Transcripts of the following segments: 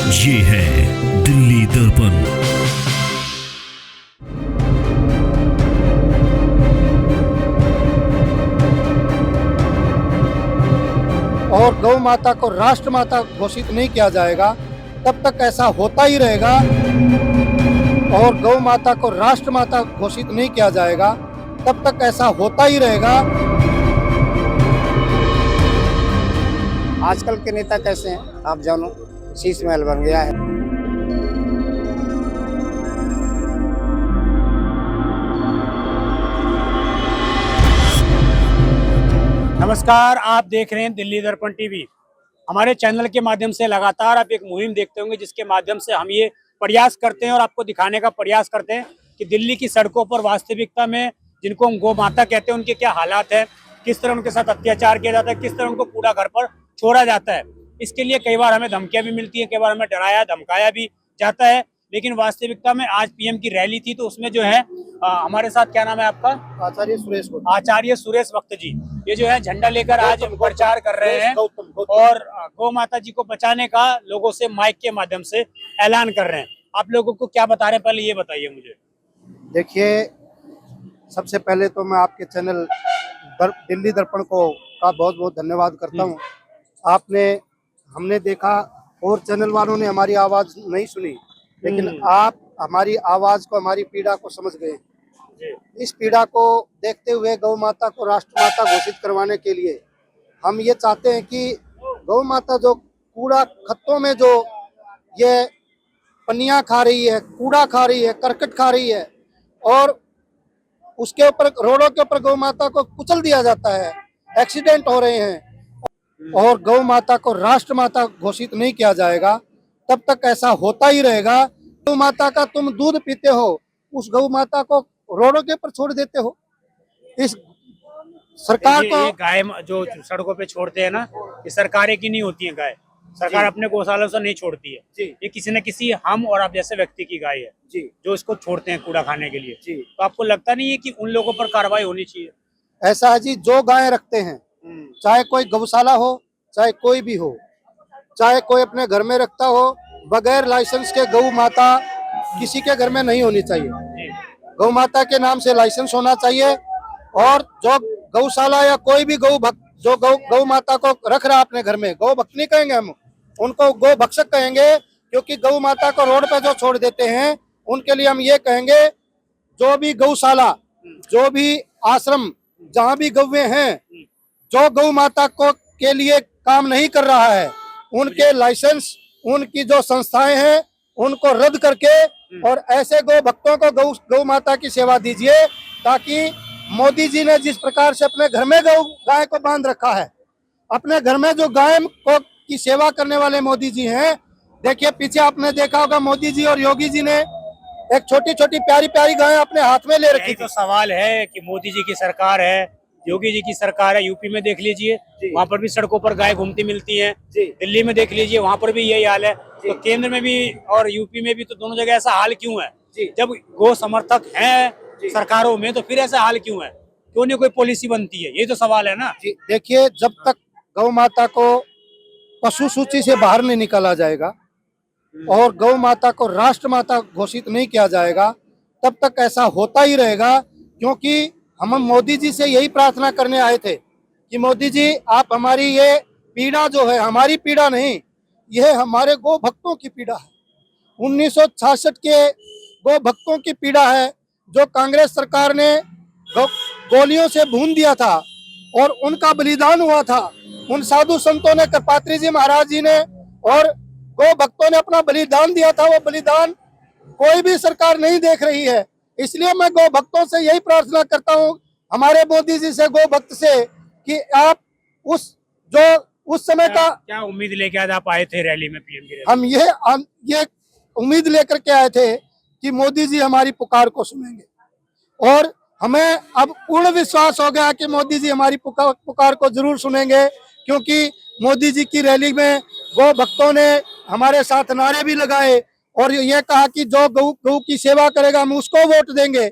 ये है दिल्ली दर्पण। और गौ माता को राष्ट्र माता घोषित नहीं किया जाएगा तब तक ऐसा होता ही रहेगा। और गौ माता को राष्ट्र माता घोषित नहीं किया जाएगा तब तक ऐसा होता ही रहेगा। आजकल के नेता कैसे हैं आप जानो, शीश महल बन गया है। नमस्कार, आप देख रहे हैं दिल्ली दर्पण टीवी। हमारे चैनल के माध्यम से लगातार आप एक मुहिम देखते होंगे जिसके माध्यम से हम ये प्रयास करते हैं और आपको दिखाने का प्रयास करते हैं कि दिल्ली की सड़कों पर वास्तविकता में जिनको हम गौ माता कहते हैं उनके क्या हालात है, किस तरह उनके साथ अत्याचार किया जाता है, किस तरह उनको कूड़ा घर पर छोड़ा जाता है। इसके लिए कई बार हमें धमकियां भी मिलती है, कई बार हमें डराया धमकाया भी जाता है। लेकिन वास्तविकता में आज पीएम की रैली थी तो उसमें जो है हमारे साथ, क्या नाम है आपका? आचार्य सुरेश वक्त जी, ये जो है झंडा लेकर आज प्रचार कर रहे हैं और गौ माता जी को बचाने का लोगों से माइक के माध्यम से ऐलान कर रहे हैं। आप लोगों को क्या बता रहे हैं, पहले ये बताइए मुझे। देखिए, सबसे पहले तो मैं आपके चैनल दिल्ली दर्पण को का बहुत बहुत धन्यवाद करता हूँ। हमने देखा और चैनल वालों ने हमारी आवाज नहीं सुनी, लेकिन आप हमारी आवाज को, हमारी पीड़ा को समझ गए। इस पीड़ा को देखते हुए गौ माता को राष्ट्र माता घोषित करवाने के लिए हम ये चाहते हैं कि गौ माता जो कूड़ा खत्तों में जो ये पन्नियां खा रही है, कूड़ा खा रही है, करकट खा रही है और उसके ऊपर, रोडों के ऊपर गौ माता को कुचल दिया जाता है, एक्सीडेंट हो रहे हैं और गौ माता को राष्ट्र माता घोषित नहीं किया जाएगा तब तक ऐसा होता ही रहेगा। गौ माता का तुम दूध पीते हो, उस गौ माता को रोडों के ऊपर छोड़ देते हो। इस सरकार को ये गाय जो सड़कों पे छोड़ते हैं ना, ये सरकारें की नहीं होती है गाय, सरकार अपने गौशालों से नहीं छोड़ती है। ये किसी न किसी हम और आप जैसे व्यक्ति की गाय है जो इसको छोड़ते हैं कूड़ा खाने के लिए। तो आपको लगता नहीं है कि उन लोगों पर कार्रवाई होनी चाहिए? ऐसा है जी, जो गाय रखते हैं, चाहे कोई गौशाला हो, चाहे कोई भी हो, चाहे कोई अपने घर में रखता हो, बगैर लाइसेंस के गौ माता किसी के घर में नहीं होनी चाहिए। गौ माता के नाम से लाइसेंस होना चाहिए और जो गौशाला या कोई भी गौ भक्त जो गौ माता को रख रहा है अपने घर में, गौ भक्त नहीं कहेंगे हम, उनको गौ भक्षक कहेंगे, क्योंकि गौ माता को रोड पे जो छोड़ देते हैं उनके लिए हम ये कहेंगे, जो भी गौशाला, जो भी आश्रम, जहाँ भी गौवे हैं, जो गौ माता को के लिए काम नहीं कर रहा है, उनके लाइसेंस, उनकी जो संस्थाएं हैं उनको रद्द करके और ऐसे गौ भक्तों को गौ माता की सेवा दीजिए, ताकि मोदी जी ने जिस प्रकार से अपने घर में गाय को बांध रखा है, अपने घर में जो गाय को की सेवा करने वाले मोदी जी हैं, देखिए पीछे आपने देखा होगा मोदी जी और योगी जी ने एक छोटी छोटी प्यारी प्यारी गाय अपने हाथ में ले रखी। तो सवाल है कि मोदी जी की सरकार है, योगी जी की सरकार है, यूपी में देख लीजिए वहाँ पर भी सड़कों पर गाय घूमती मिलती हैं, दिल्ली में देख लीजिए वहाँ पर भी यही हाल है, तो केंद्र में भी और यूपी में भी, तो दोनों जगह ऐसा हाल क्यों है? जब गौ समर्थक हैं सरकारों में तो फिर ऐसा हाल क्यों है? क्यों नहीं कोई पॉलिसी बनती है? ये तो सवाल है ना। देखिए, जब तक गौ माता को पशु सूची से बाहर नहीं निकाला जाएगा और गौ माता को राष्ट्र माता घोषित नहीं किया जाएगा तब तक ऐसा होता ही रहेगा। क्योंकि हम मोदी जी से यही प्रार्थना करने आए थे कि मोदी जी, आप हमारी ये पीड़ा जो है, हमारी पीड़ा नहीं, यह हमारे गौ भक्तों की पीड़ा है, 1966 के गौ भक्तों की पीड़ा है, जो कांग्रेस सरकार ने गोलियों से भून दिया था और उनका बलिदान हुआ था। उन साधु संतों ने, कृपात्री जी महाराज जी ने और गौ भक्तों ने अपना बलिदान दिया था, वो बलिदान कोई भी सरकार नहीं देख रही है। इसलिए मैं गौ भक्तों से यही प्रार्थना करता हूँ, हमारे मोदी जी से, गौ भक्त से, कि आप उस समय का क्या उम्मीद लेके आज आप आए थे रैली में, पीएम की रैली? हम ये उम्मीद लेकर के आए थे कि मोदी जी हमारी पुकार को सुनेंगे और हमें अब पूर्ण विश्वास हो गया कि मोदी जी हमारी पुकार को जरूर सुनेंगे, क्योंकि मोदी जी की रैली में गौ भक्तों ने हमारे साथ नारे भी लगाए और ये कहा कि जो गौ की सेवा करेगा हम उसको वोट देंगे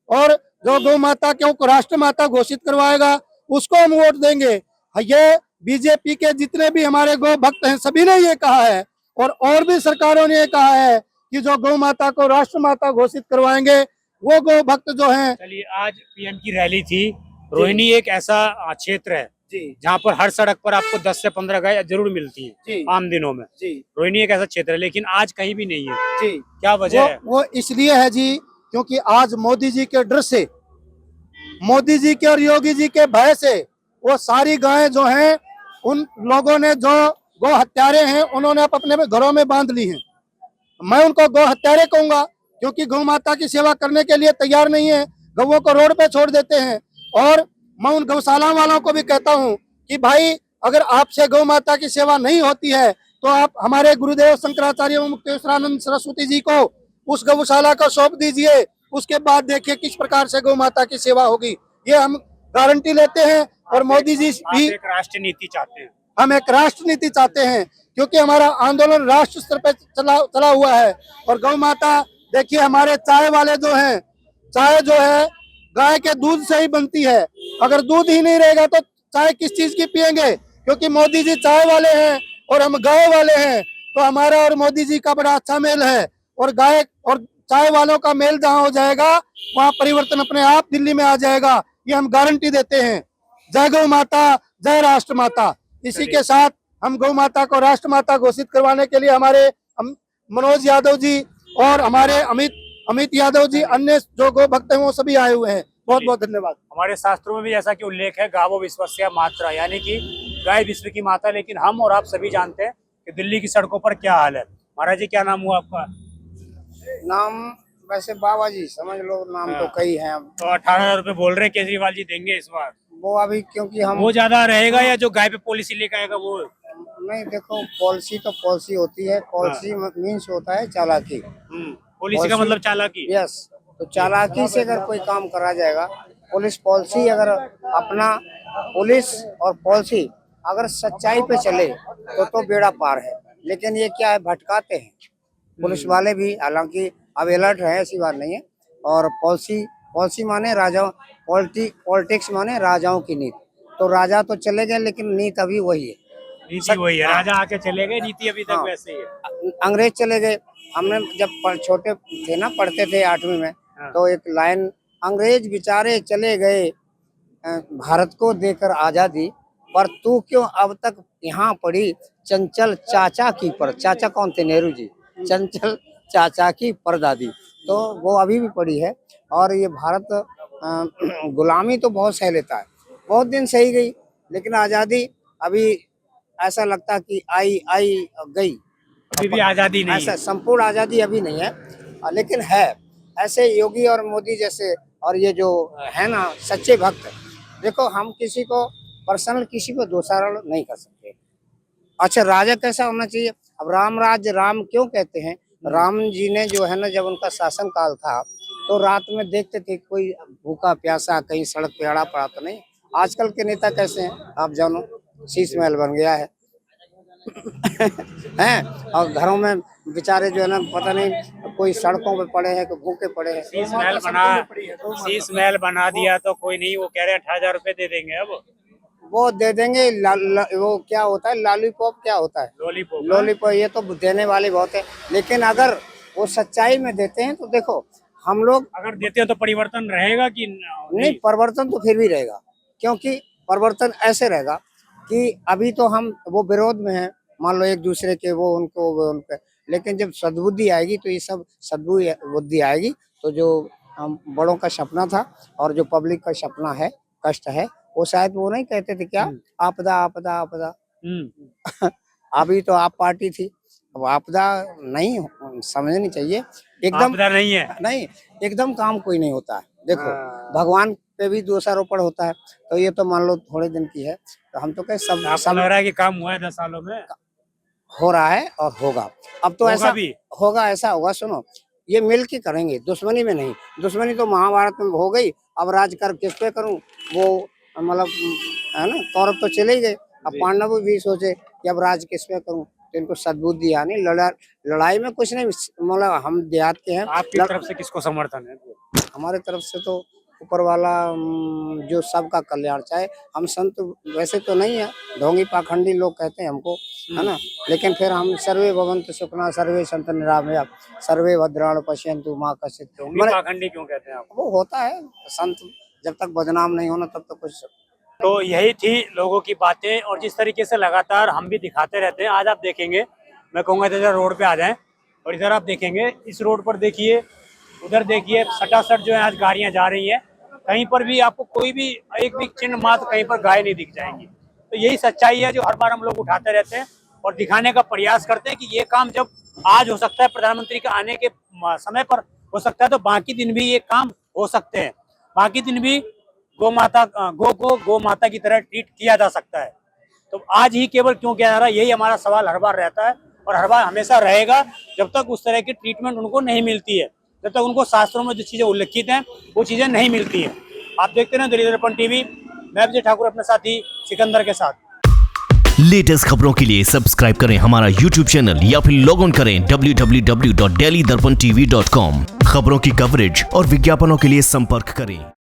और जो गौ माता को राष्ट्र माता घोषित करवाएगा उसको हम वोट देंगे। ये बीजेपी के जितने भी हमारे गौ भक्त हैं सभी ने ये कहा है और भी सरकारों ने कहा है कि जो गौ माता को राष्ट्र माता घोषित करवाएंगे वो गौ भक्त जो हैं। चलिए, आज पीएम की रैली थी। रोहिणी एक ऐसा क्षेत्र है जी जहाँ पर हर सड़क पर आपको 10 से 15 गाय जरूर मिलती जी। हैं आम दिनों में। जी रोहिणी एक ऐसा क्षेत्र है, लेकिन आज कहीं भी नहीं है। जी। क्या वजह है? वो इसलिए है जी, क्योंकि आज मोदी जी के डर से, मोदी जी के और योगी जी के भय से वो सारी गायें जो हैं उन लोगों ने, जो गौ हत्यारे हैं, उन्होंने अपने घरों में बांध ली हैं। मैं उनको गौ हत्यारे कहूंगा, क्योंकि गौ माता की सेवा करने के लिए तैयार नहीं है, गौओं को रोड पे छोड़ देते हैं। और मैं उन गौशाला वालों को भी कहता हूं कि भाई, अगर आपसे गौ माता की सेवा नहीं होती है तो आप हमारे गुरुदेव शंकराचार्य मुक्तेश्वरानंद सरस्वती जी को उस गौशाला को सौंप दीजिए, उसके बाद देखिए किस प्रकार से गौ माता की सेवा होगी। ये हम गारंटी लेते हैं। और मोदी जी भी, एक राष्ट्रीय नीति चाहते हैं। हम एक राष्ट्र नीति चाहते हैं, क्योंकि हमारा आंदोलन राष्ट्र स्तर पर चला हुआ है। और गौ माता देखिए, हमारे चाय वाले जो हैं, चाय जो है गाय के दूध से ही बनती है। अगर दूध ही नहीं रहेगा तो चाय किस चीज की पियेंगे? क्योंकि मोदी जी चाय वाले हैं और हम गाय वाले हैं, तो हमारा और मोदी जी का बड़ा अच्छा मेल है। और गाय और चाय वालों का मेल जहाँ हो जाएगा, वहाँ परिवर्तन अपने आप दिल्ली में आ जाएगा। ये हम गारंटी देते हैं। जय गौ माता, जय राष्ट्र माता। इसी के साथ हम गौ माता को राष्ट्र माता घोषित करवाने के लिए हमारे मनोज यादव जी और हमारे अमित यादव जी, अन्य जो गौ भक्त हैं, वो सभी आए हुए हैं। बहुत बहुत धन्यवाद। हमारे शास्त्रों में भी जैसा कि उल्लेख है, गावो विश्वस्य मात्रा, यानी कि गाय विश्व की माता। लेकिन हम और आप सभी जानते हैं कि दिल्ली की सड़कों पर क्या हाल है। महाराज जी, क्या नाम हुआ आपका? नाम वैसे बाबा जी समझ लो, नाम तो कई हैं। अब तो 18,000 रुपए बोल रहे हैं केजरीवाल जी देंगे इस बार। वो अभी क्योंकि हम वो ज्यादा रहेगा या जो गाय पे पॉलिसी लेकर आएगा वो? नहीं, देखो, पॉलिसी तो पॉलिसी होती है। पॉलिसी मीन्स होता है चालाकी। पॉलिसी का मतलब चालाकी। यस, तो चालाकी से अगर कोई काम करा जाएगा, पुलिस पॉलिसी अगर अपना, पुलिस और पॉलिसी अगर सच्चाई पे चले तो बेड़ा पार है। लेकिन ये क्या है, भटकाते हैं पुलिस वाले भी। हालांकि अब अलर्ट है, ऐसी बात नहीं है। और पॉलिसी माने राजाओं, पॉलिटिक्स माने राजाओं की नीति। तो राजा तो चले गए, लेकिन नीति अभी वही है। नीति वही है। राजा आके चले गए, नीति अभी तक वैसे ही है। अंग्रेज चले गए। हमने जब छोटे थे ना, पढ़ते थे 8वीं में, तो एक लाइन, अंग्रेज बेचारे चले गए भारत को देकर आजादी, पर तू क्यों अब तक यहाँ पड़ी चंचल चाचा की पर। चाचा कौन थे? नेहरू जी। चंचल चाचा की परदादी। तो वो अभी भी पड़ी है। और ये भारत गुलामी तो बहुत सह लेता है, बहुत दिन सही गई, लेकिन आजादी अभी ऐसा लगता कि आई गई। अभी भी आजादी नहीं ऐसा संपूर्ण आजादी अभी नहीं है, लेकिन है। ऐसे योगी और मोदी जैसे, और ये जो है ना सच्चे भक्त, देखो, हम किसी को पर्सनल किसी को दोषारोपण नहीं कर सकते। अच्छा, राजा कैसा होना चाहिए? अब राम राज्य, राम क्यों कहते हैं? राम जी ने जो है ना, जब उनका शासन काल था तो रात में देखते थे कोई भूखा प्यासा कहीं सड़क पे अड़ा पड़ा तो नहीं। आजकल के नेता कैसे हैं आप जानो, शीश महल बन गया है हैं। और घरों में बेचारे जो है ना, पता नहीं कोई सड़कों पे पड़े हैं, कोई भूखे पड़े हैं। शीश महल बना दिया तो कोई नहीं, वो कह रहे हैं 18,000 रुपए दे देंगे। अब वो दे देंगे। वो क्या होता है, लॉलीपॉप क्या होता है? लॉलीपॉप। ये तो देने वाले बहुत है, लेकिन अगर वो सच्चाई में देते हैं तो देखो, हम लोग अगर देते हो तो परिवर्तन रहेगा कि नहीं? परिवर्तन तो फिर भी रहेगा, क्योंकि परिवर्तन ऐसे रहेगा कि अभी तो हम वो विरोध में हैं, मान लो एक दूसरे के, वो उनके, लेकिन जब सद्बुद्धि आएगी तो ये सब सद्बुद्धि आएगी, तो जो हम बड़ों का सपना था और जो पब्लिक का सपना है, कष्ट है, वो शायद वो नहीं कहते थे क्या, आपदा आपदा आपदा। अभी तो आप पार्टी थी, अब आपदा नहीं समझनी चाहिए। एकदम आपदा नहीं है, नहीं, एकदम काम कोई नहीं होता है। देखो, भगवान पे भी दोषारोपण होता है, तो ये तो मान लो थोड़े दिन की है। तो हम तो कहे सब लग रहा है कि काम हुआ है 10 सालों में, हो रहा है और होगा। अब तो ऐसा भी होगा, ऐसा होगा। सुनो, ये मिल के करेंगे, दुश्मनी में नहीं। दुश्मनी तो महाभारत में हो गई, अब राज कर किस पे करूं, वो मतलब है ना, कौरव तो चले ही गए। अब पांडव भी सोचे कि अब राज किस पे करूं, तो इनको सद्बुद्धि आनी। लड़ाई में कुछ नहीं, मतलब हम देहात के हैं। आपकी तरफ से किसको समर्थन है? हमारे तरफ से तो ऊपर वाला जो सबका कल्याण चाहे। हम संत वैसे तो नहीं है, ढोंगी पाखंडी लोग कहते हैं हमको, है ना, लेकिन फिर हम सर्वे भवन्तु सुखिनः सर्वे सन्तु निरामयाः सर्वे भद्राणि पश्यन्तु मा कश्चित् पाखंडी क्यों कहते हैं आप? वो होता है संत, जब तक बदनाम नहीं होना तब तक कुछ। तो यही थी लोगों की बातें, और जिस तरीके से लगातार हम भी दिखाते रहते हैं। आज आप देखेंगे, मैं कहूँगा इधर रोड पे आ जाएं, और इधर आप देखेंगे, इस रोड पर देखिए, उधर देखिए, सटासट जो है आज गाड़ियां जा रही हैं। कहीं पर भी आपको कोई भी एक भी चिन्ह मात्र कहीं पर गाय नहीं दिख जाएंगी। तो यही सच्चाई है जो हर बार हम लोग उठाते रहते हैं और दिखाने का प्रयास करते हैं कि ये काम जब आज हो सकता है, प्रधानमंत्री के आने के समय पर हो सकता है, तो बाकी दिन भी ये काम हो सकते हैं। बाकी दिन भी गौ माता की तरह ट्रीट किया जा सकता है। तो आज ही केवल क्यों किया जा रहा है, यही हमारा सवाल हर बार रहता है और हर बार हमेशा रहेगा, जब तक उस तरह की ट्रीटमेंट उनको नहीं मिलती है, जब तक उनको शास्त्रों में जो चीजें उल्लिखित हैं वो चीजें नहीं मिलती हैं। आप देखते हैं दिल्ली दर्पण टीवी, मैं अजय ठाकुर अपने साथी सिकंदर के साथ। लेटेस्ट खबरों के लिए सब्सक्राइब करें हमारा YouTube चैनल या फिर लॉग ऑन करें www.delhidarpantv.com। खबरों की कवरेज और विज्ञापनों के लिए संपर्क करें।